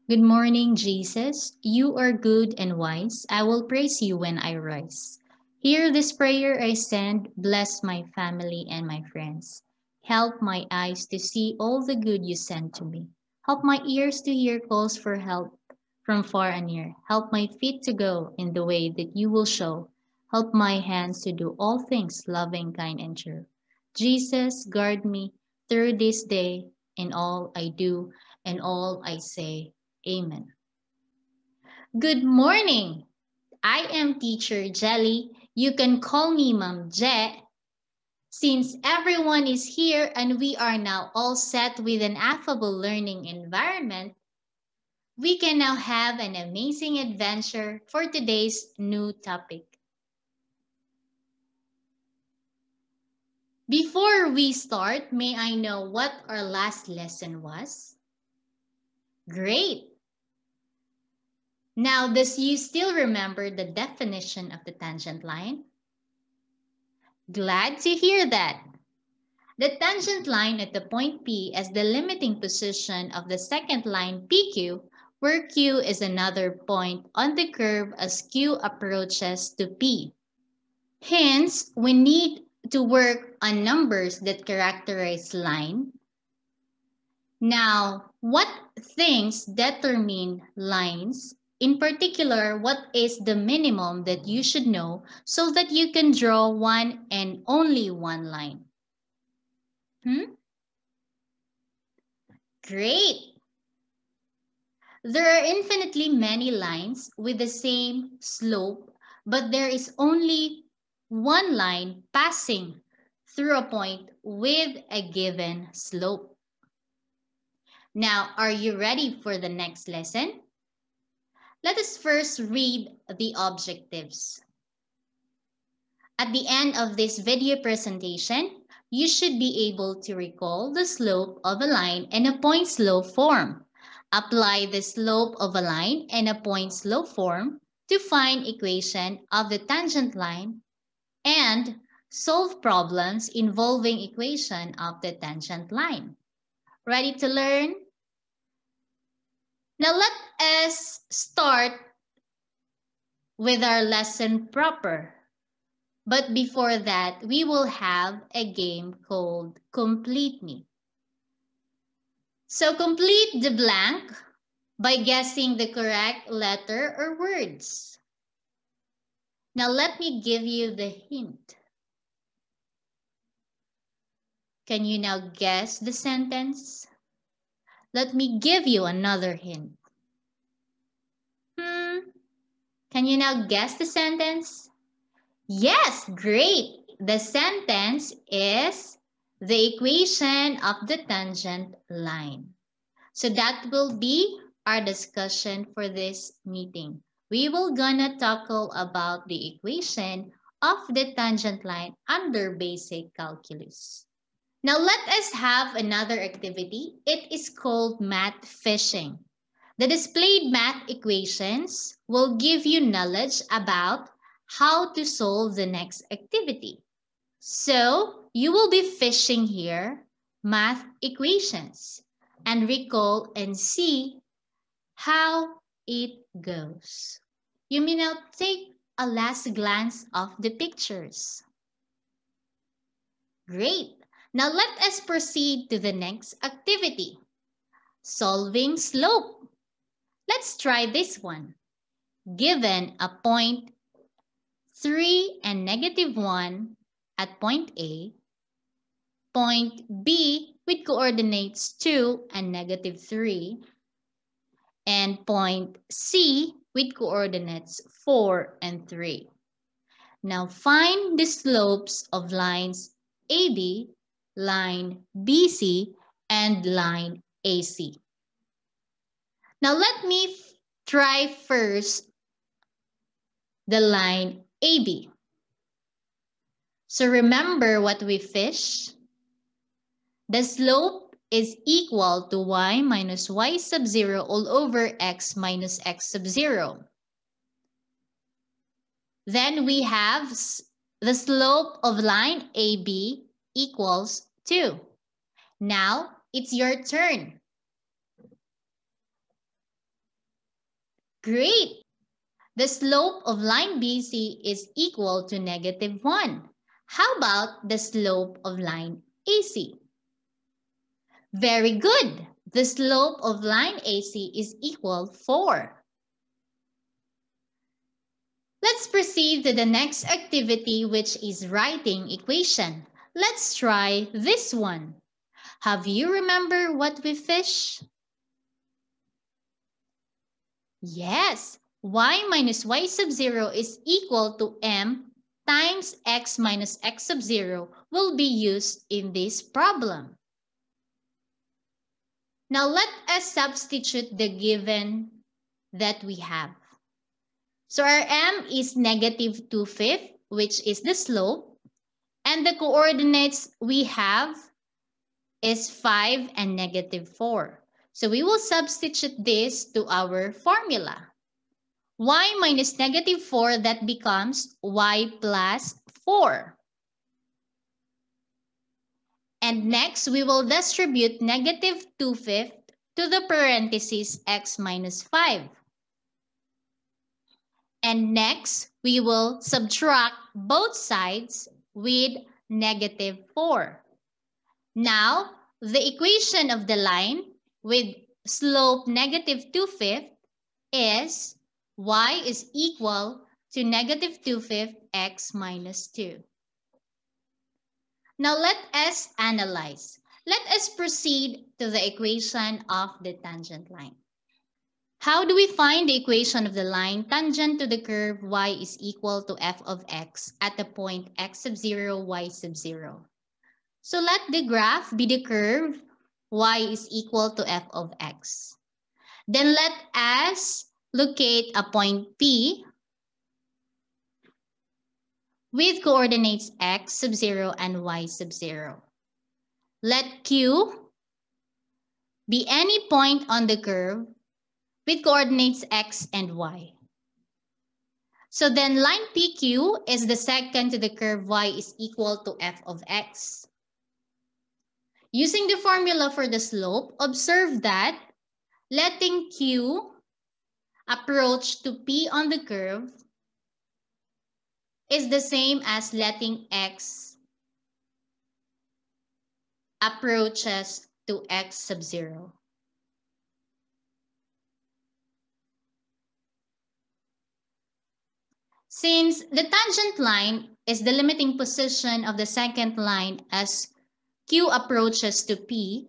Good morning, Jesus. You are good and wise. I will praise you when I rise. Hear this prayer I send. Bless my family and my friends. Help my eyes to see all the good you send to me. Help my ears to hear calls for help from far and near. Help my feet to go in the way that you will show. Help my hands to do all things loving, kind, and true. Jesus, guard me through this day in all I do and all I say. Amen. Good morning. I am Teacher Jelly. You can call me Mom Je. Since everyone is here and we are now all set with an affable learning environment, we can now have an amazing adventure for today's new topic. Before we start, may I know what our last lesson was? Great. Now, does you still remember the definition of the tangent line? Glad to hear that. The tangent line at the point P is the limiting position of the second line PQ, where Q is another point on the curve as Q approaches to P. Hence, we need to work on numbers that characterize line. Now, what things determine lines? In particular, what is the minimum that you should know so that you can draw one and only one line? Great! There are infinitely many lines with the same slope, but there is only one line passing through a point with a given slope. Now, are you ready for the next lesson? Let us first read the objectives. At the end of this video presentation, you should be able to recall the slope of a line in a point slope form. Apply the slope of a line in a point slope form to find equation of the tangent line and solve problems involving equation of the tangent line. Ready to learn? Now let us start with our lesson proper. But before that, we will have a game called Complete Me. So complete the blank by guessing the correct letter or words. Now let me give you the hint. Can you now guess the sentence? Let me give you another hint. Can you now guess the sentence? Yes, great. The sentence is the equation of the tangent line. So that will be our discussion for this meeting. We will gonna tackle about the equation of the tangent line under basic calculus. Now let us have another activity. It is called math fishing. The displayed math equations will give you knowledge about how to solve the next activity. So you will be fishing here math equations and recall and see how it goes. You may now take a last glance of the pictures. Great. Now let us proceed to the next activity. Solving slope. Let's try this one. Given a point 3 and -1 at point A, point B with coordinates 2 and -3, and point C with coordinates 4 and 3. Now find the slopes of lines AB, line BC, and line AC. Now let me try first the line AB. So remember what we fish. The slope is equal to y minus y sub 0 all over x minus x sub 0. Then we have the slope of line AB equals 2. Now it's your turn. Great! The slope of line BC is equal to -1. How about the slope of line AC? Very good. The slope of line AC is equal 4. Let's proceed to the next activity, which is writing equation. Let's try this one. Have you remember what we fish? Yes, y minus y sub 0 is equal to m times x minus x sub 0 will be used in this problem. Now let us substitute the given that we have. So our m is -2/5, which is the slope, and the coordinates we have is 5 and -4. So we will substitute this to our formula. Y minus -4, that becomes y plus 4. And next, we will distribute -2/5 to the parentheses x minus 5. And next, we will subtract both sides with -4. Now, the equation of the line with slope -2/5 is y is equal to -2/5 x minus 2. Now let us analyze. Let us proceed to the equation of the tangent line. How do we find the equation of the line tangent to the curve y is equal to f of x at the point x sub 0, y sub 0? So let the graph be the curve y is equal to f of x. Then let us locate a point P with coordinates x sub 0 and y sub 0. Let Q be any point on the curve with coordinates x and y. So then line PQ is the secant to the curve y is equal to f of x. Using the formula for the slope, observe that letting Q approach to P on the curve is the same as letting x approaches to x sub 0. Since the tangent line is the limiting position of the secant line as Q approaches to P,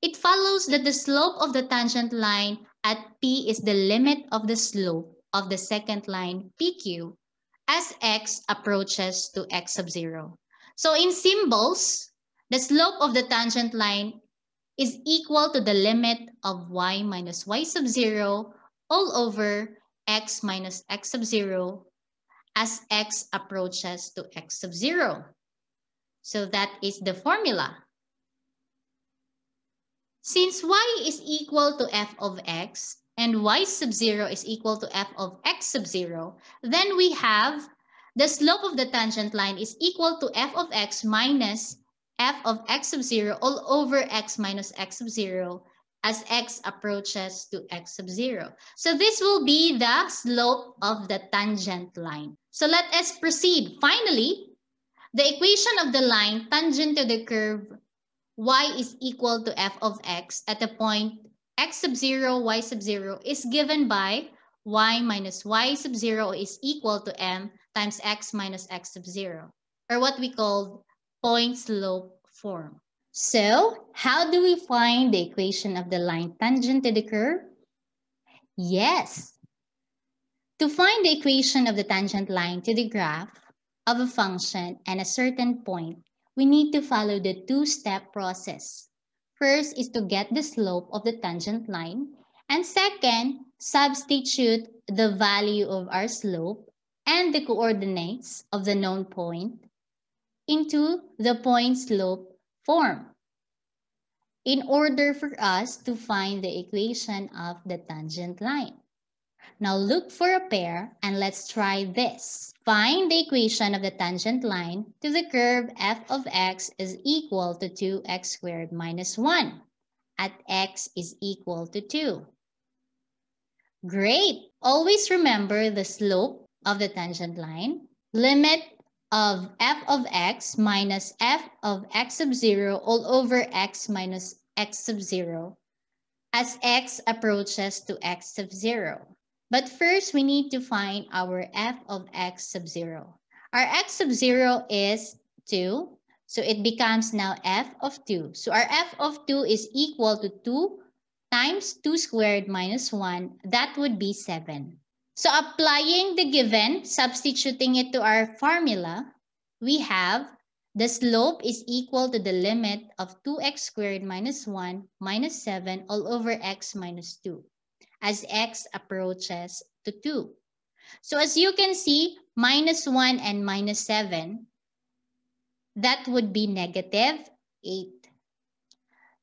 it follows that the slope of the tangent line at P is the limit of the slope of the secant line PQ as x approaches to x sub 0. So in symbols, the slope of the tangent line is equal to the limit of y minus y sub 0 all over x minus x sub 0 as x approaches to x sub 0. So that is the formula. Since y is equal to f of x and y sub 0 is equal to f of x sub 0, then we have the slope of the tangent line is equal to f of x minus f of x sub 0 all over x minus x sub 0 as x approaches to x sub 0. So this will be the slope of the tangent line. So let us proceed. Finally, the equation of the line tangent to the curve y is equal to f of x at the point x sub 0, y sub 0 is given by y minus y sub 0 is equal to m times x minus x sub 0, or what we call point slope form. So, how do we find the equation of the line tangent to the curve? Yes. To find the equation of the tangent line to the graph of a function and a certain point, we need to follow the two-step process. First is to get the slope of the tangent line, and second, substitute the value of our slope and the coordinates of the known point into the point slope form in order for us to find the equation of the tangent line. Now look for a pair and let's try this. Find the equation of the tangent line to the curve f of x is equal to 2x squared minus 1 at x is equal to 2. Great. Always remember the slope of the tangent line. Limit of f of x minus f of x sub 0 all over x minus x sub 0 as x approaches to x sub 0. But first, we need to find our f of x sub 0. Our x sub 0 is 2, so it becomes now f of 2. So our f of 2 is equal to 2 times 2 squared minus 1. That would be 7. So applying the given, substituting it to our formula, we have the slope is equal to the limit of 2x squared minus 1 minus 7 all over x minus 2 as x approaches to 2. So as you can see, minus 1 and minus 7, that would be negative 8.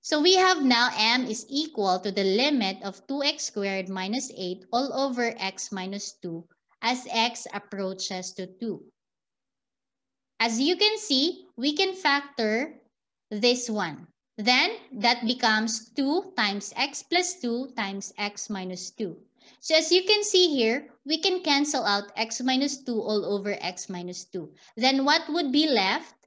So we have now m is equal to the limit of 2x squared minus 8 all over x minus 2 as x approaches to 2. As you can see, we can factor this one. Then that becomes 2 times x plus 2 times x minus 2. So as you can see here, we can cancel out x minus 2 all over x minus 2. Then what would be left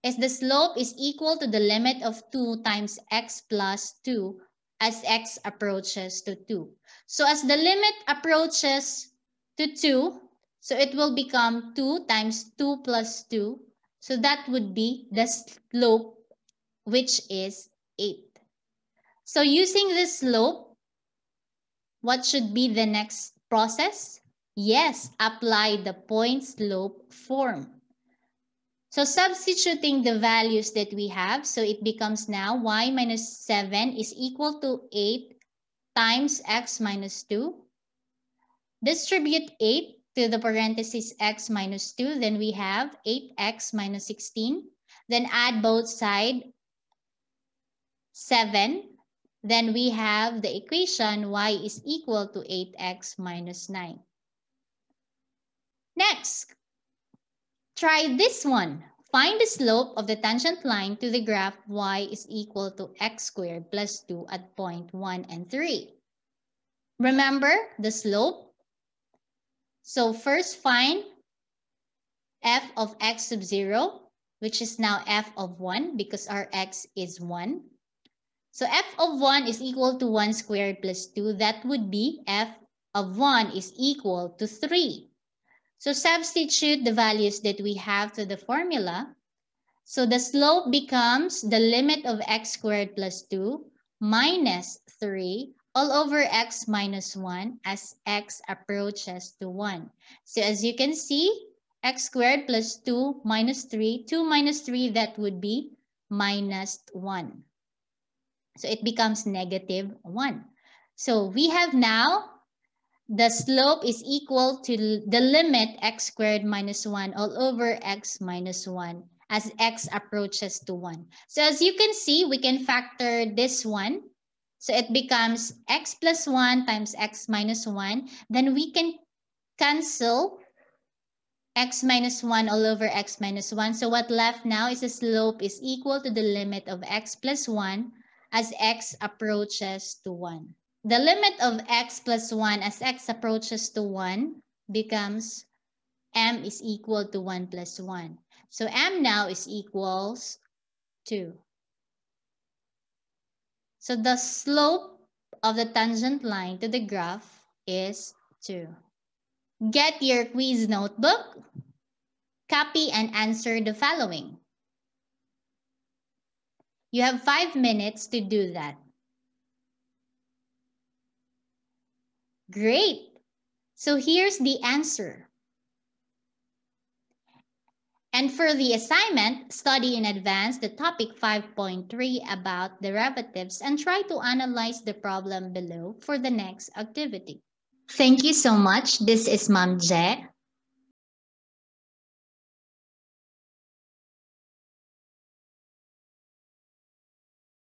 is the slope is equal to the limit of 2 times x plus 2 as x approaches to 2. So as the limit approaches to 2, so it will become 2 times 2 plus 2. So that would be the slope, which is 8. So using this slope, what should be the next process? Yes, apply the point slope form. So substituting the values that we have, so it becomes now y minus 7 is equal to 8 times x minus 2. Distribute 8 to the parenthesis x minus 2. Then we have 8x minus 16. Then add both sides 7. Then we have the equation y is equal to 8x minus 9. Next, try this one. Find the slope of the tangent line to the graph y is equal to x squared plus 2 at point 1 and 3. Remember the slope? So first find f of x sub 0, which is now f of 1 because our x is 1. So f of 1 is equal to 1 squared plus 2. That would be f of 1 is equal to 3. So substitute the values that we have to the formula. So the slope becomes the limit of x squared plus 2 minus 3 all over x minus 1 as x approaches to 1. So as you can see, x squared plus 2 minus 3, 2 minus 3, that would be minus 1. So it becomes negative 1. So we have now the slope is equal to the limit x squared minus 1 all over x minus 1 as x approaches to 1. So as you can see, we can factor this one. So it becomes x plus 1 times x minus 1. Then we can cancel x minus 1 all over x minus 1. So what left now is the slope is equal to the limit of x plus 1 as x approaches to 1. The limit of x plus 1 as x approaches to 1 becomes m is equal to 1 plus 1. So m now is equals 2. So the slope of the tangent line to the graph is 2. Get your quiz notebook, copy and answer the following. You have 5 minutes to do that. Great. So here's the answer. And for the assignment, study in advance the topic 5.3 about derivatives and try to analyze the problem below for the next activity. Thank you so much. This is Ma'am Je.